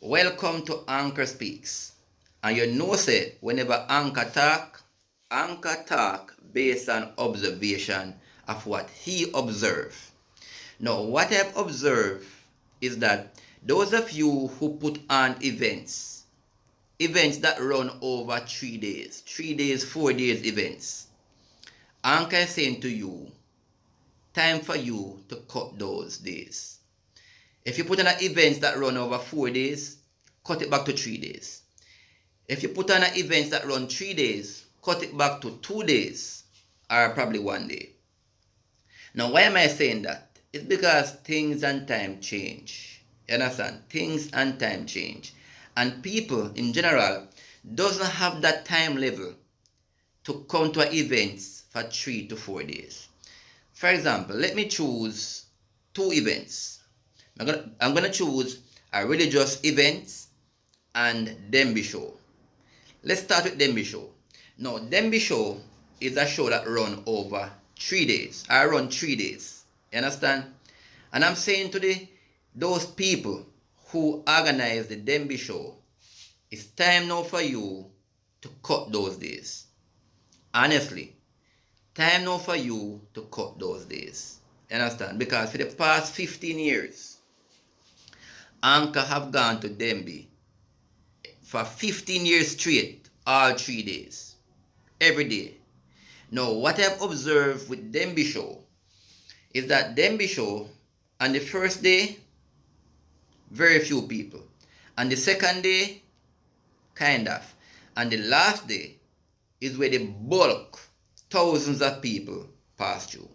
Welcome to Anchor Speaks. And you know say whenever Anchor talk based on observation of what he observed. Now what I've observed is that those of you who put on events that run over 3 days, 3 days, 4 days events, Anchor is saying to you, time for you to cut those days. If you put on events that run over 4 days, cut it back to 3 days. If you put on events that run 3 days, cut it back to 2 days or probably 1 day. Now, why am I saying that? It's because things and time change. You understand? Things and time change. And people in general doesn't have that time level to come to events for 3 to 4 days. For example, let me choose two events. I'm gonna choose a religious event and Denbigh Show. Let's start with Denbigh Show. Now, Denbigh Show is a show that run over 3 days. I run 3 days. You understand? And I'm saying to those people who organize the Denbigh Show, it's time now for you to cut those days. Honestly, time now for you to cut those days. You understand? Because for the past 15 years, Anchor have gone to Denbigh for 15 years straight, all 3 days, every day. Now, what I've observed with Denbigh Show is that Denbigh Show, on the first day, very few people. On the second day, kind of. And the last day is where the bulk, thousands of people pass through.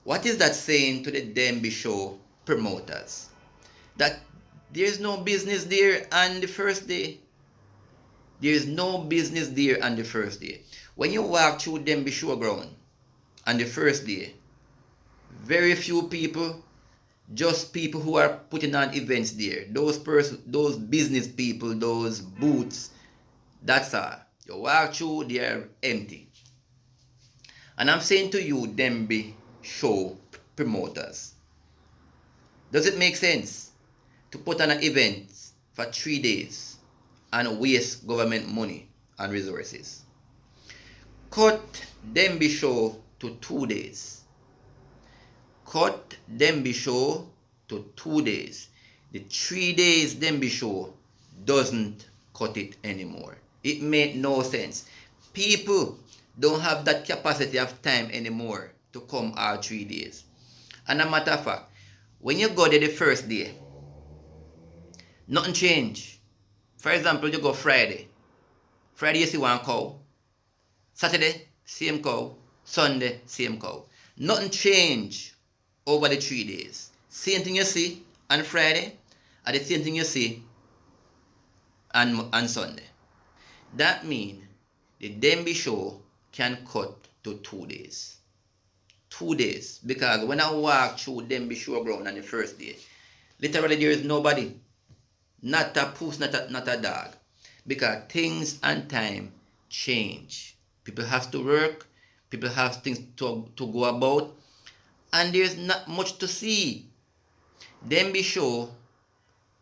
What is that saying to the Denbigh Show promoters? That there's no business there on the first day. There's no business there on the first day. When you walk through Denbigh Showground on the first day, very few people, just people who are putting on events there. Those business people, those booths, that's all. You walk through, they are empty. And I'm saying to you, Denbigh Show promoters, does it make sense to put on an event for 3 days and waste government money and resources? Cut Denbigh Show to 2 days. Cut Denbigh Show to 2 days. The 3 days Denbigh Show doesn't cut it anymore. It made no sense. People don't have that capacity of time anymore to come all 3 days. And a matter of fact, when you go there the first day, nothing change. For example, you go Friday. Friday you see one cow. Saturday, same cow. Sunday, same cow. Nothing change over the 3 days. Same thing you see on Friday, and the same thing you see on Sunday. That means the Denbigh Show can cut to 2 days. 2 days. Because when I walk through Denbigh Showground on the first day, literally there is nobody. Not a puss, not a dog. Because things and time change. People have to work. People have things to go about. And there's not much to see. Denbigh Show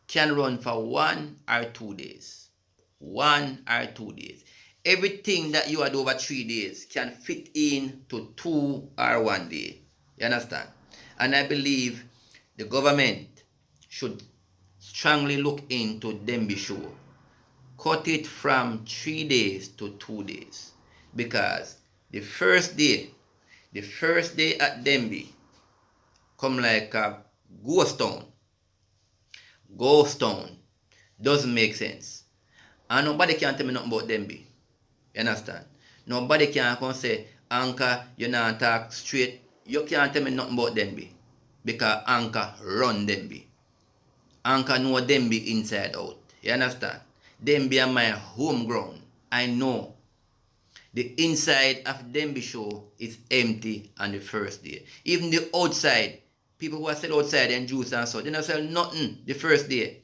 can run for 1 or 2 days. 1 or 2 days. Everything that you had over 3 days can fit in to 2 or 1 day. You understand? And I believe the government should strongly look into Denbigh Show. Cut it from 3 days to 2 days. Because the first day at Denbigh come like a ghost town. Ghost town. Doesn't make sense. And nobody can tell me nothing about Denbigh. You understand? Nobody can come say, Anchor, you not talk straight. You can't tell me nothing about Denbigh. Because Anchor run Denbigh. Anchor know Denbigh inside out. You understand? Denbigh are my home ground. I know. The inside of Denbigh Show is empty on the first day. Even the outside, people who are still outside and juice and so, they don't sell nothing the first day.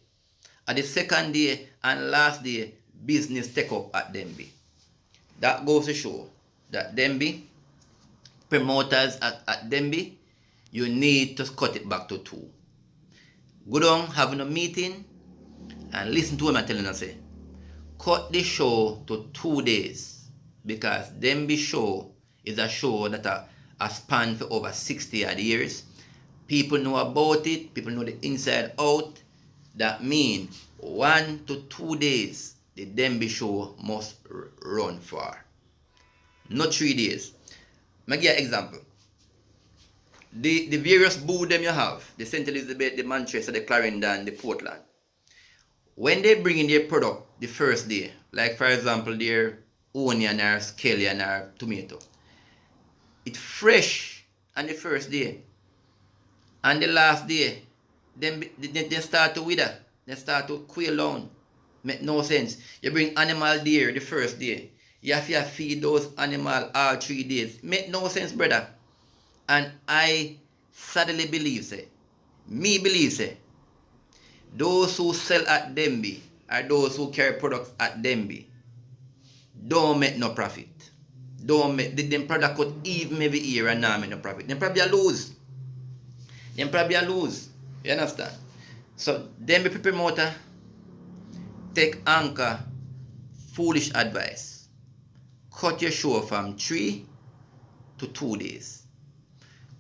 At the second day and last day, business take up at Denbigh. That goes to show that Denbigh, promoters at Denbigh, you need to cut it back to 2. Go down, having a meeting, And listen to what I'm telling you, say. Cut the show to 2 days. Because Denbigh Show is a show that a span for over 60 odd years. People know about it. People know the inside out. That means 1 to 2 days the Denbigh Show must run for. Not 3 days. I'll give you an example. The various booths them you have, the St. Elizabeth, the Manchester, the Clarendon, the Portland, when they bring in their product the first day, like for example their onion or scallion or tomato, it's fresh on the first day. And the last day, then they start to wither. They start to quail down. Make no sense. You bring animal there the first day. You have to feed those animals all 3 days. Make no sense, brother. And I sadly believe, those who sell at Denbigh or those who carry products at Denbigh don't make no profit. Don't make them product could even maybe here and now make no profit. Them probably lose. You understand? So Denbigh promoter take anchor foolish advice. Cut your show from 3 to 2 days.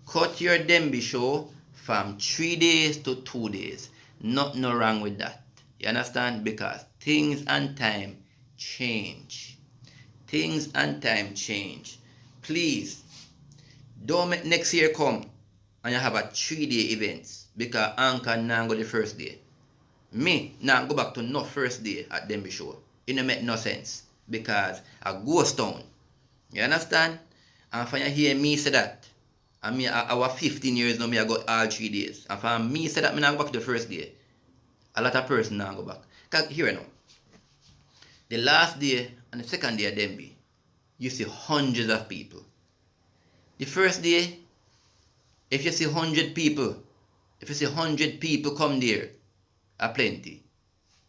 Cut your Denbigh Show from 3 days to 2 days. Nothing wrong with that. You understand? Because things and time change. Things and time change. Please, don't make next year come and you have a 3-day event. Because Anchor now go the first day. Me now go back to no first day at Denbigh Show. It don't make no sense. Because a ghost town. You understand? And when you hear me say that, I mean, our 15 years now, I got all 3 days. And for me say that, I go back to the first day. A lot of person now go back. Because here now, the last day and the second day at Denbigh, you see hundreds of people. The first day, if you see 100 people, come there, are plenty.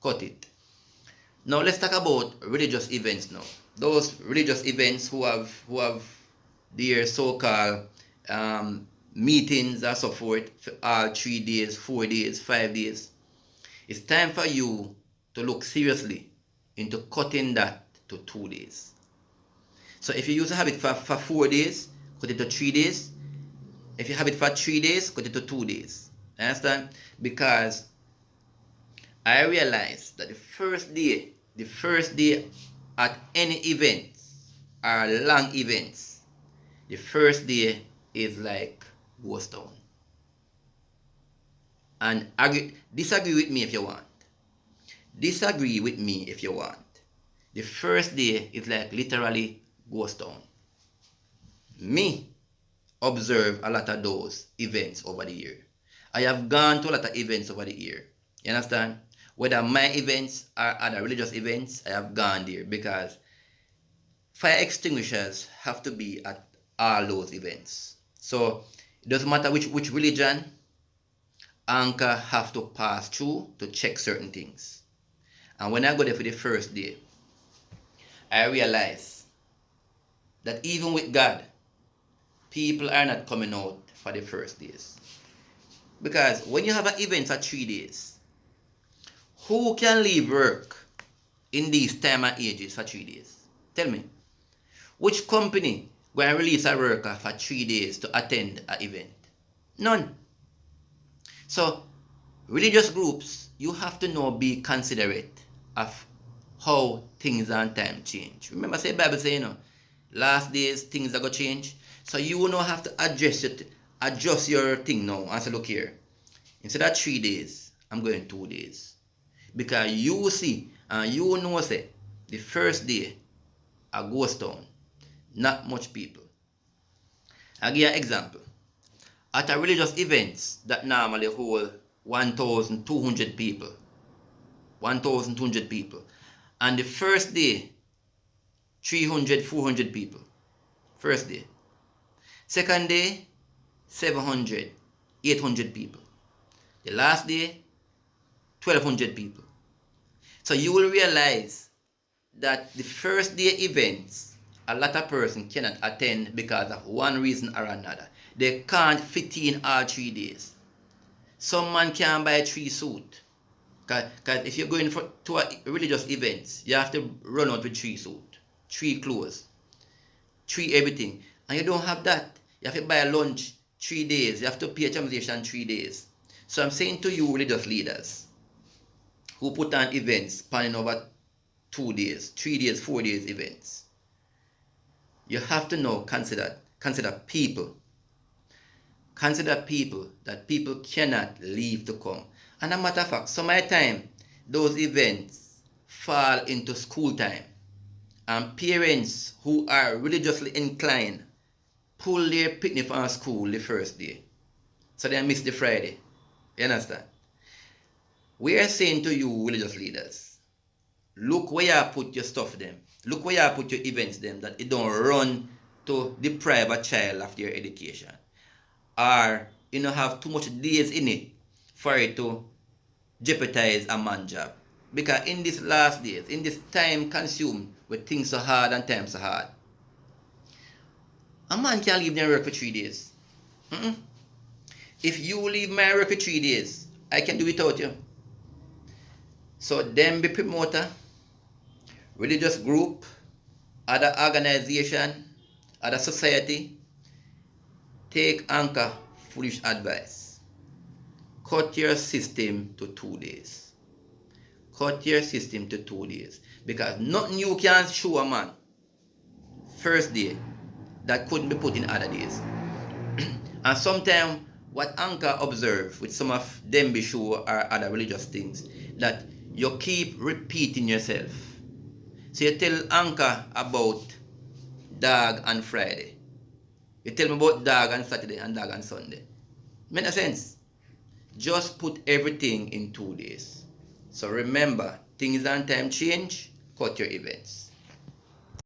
Cut it. Now let's talk about religious events now. Those religious events who have their so-called meetings and so forth for all 3 days, 4 days, 5 days. It's time for you to look seriously into cutting that to 2 days. So if you used to have it for 4 days, cut it to 3 days. If you have it for 3 days, cut it to 2 days. Understand? Because I realized that the first day at any event or long events, the first day is like ghost town. And disagree with me if you want. The first day is like literally ghost town. Me observe a lot of those events over the year. I have gone to a lot of events over the year. You understand? Whether my events or other religious events, I have gone there because fire extinguishers have to be at all those events. So it doesn't matter which religion, anchor have to pass through to check certain things. And when I go there for the first day, I realize that even with God, people are not coming out for the first days. Because when you have an event for 3 days, who can leave work in these time and ages for 3 days? Tell me. Which company going to release a worker for 3 days to attend an event? None. So, religious groups, you have to know, be considerate of how things and time change. Remember, say Bible say, last days things are going to change. So you will not have to adjust your thing now and say, look here, instead of 3 days, I'm going 2 days. Because you see, and you know, say, the first day, a ghost town, not much people. I'll give you an example. At a religious events that normally hold 1,200 people, 1,200 people, and the first day, 300, 400 people, first day. Second day, 700, 800 people. The last day, 1,200 people. So you will realize that the first day events, a lot of persons cannot attend because of one reason or another. They can't fit in all 3 days. Some man can't buy 3 suits. Because if you're going to a religious events, you have to run out with 3 suit, 3 clothes, 3 everything. And you don't have that. You have to buy a lunch 3 days. You have to pay a transportation 3 days. So I'm saying to you religious leaders who put on events spanning over 2 days, 3 days, 4 days events, you have to now consider people. Consider people that people cannot leave to come. And a matter of fact, some of the time, those events fall into school time. And parents who are religiously inclined pull their picnic from school the first day. So they miss the Friday. You understand? We are saying to you, religious leaders, look where you put your stuff them. Look where you put your events them, that it don't run to deprive a child of their education. Or you don't have too much days in it for it to jeopardize a man's job. Because in these last days, in this time consumed with things so hard and times so hard, a man can't leave their work for 3 days. If you leave my work for 3 days, I can do without you. So Denbigh promoter, religious group, other organization, other society, take anchor foolish advice. Cut your system to 2 days. Cut your system to 2 days. Because nothing you can show a man first day that couldn't be put in other days. And sometimes what Anchor observe with some of Denbigh Show or other religious things, that you keep repeating yourself. So you tell Anchor about dog on Friday. You tell me about dog on Saturday and dog on Sunday. Make no sense. Just put everything in 2 days. So remember, things and time change, cut your events.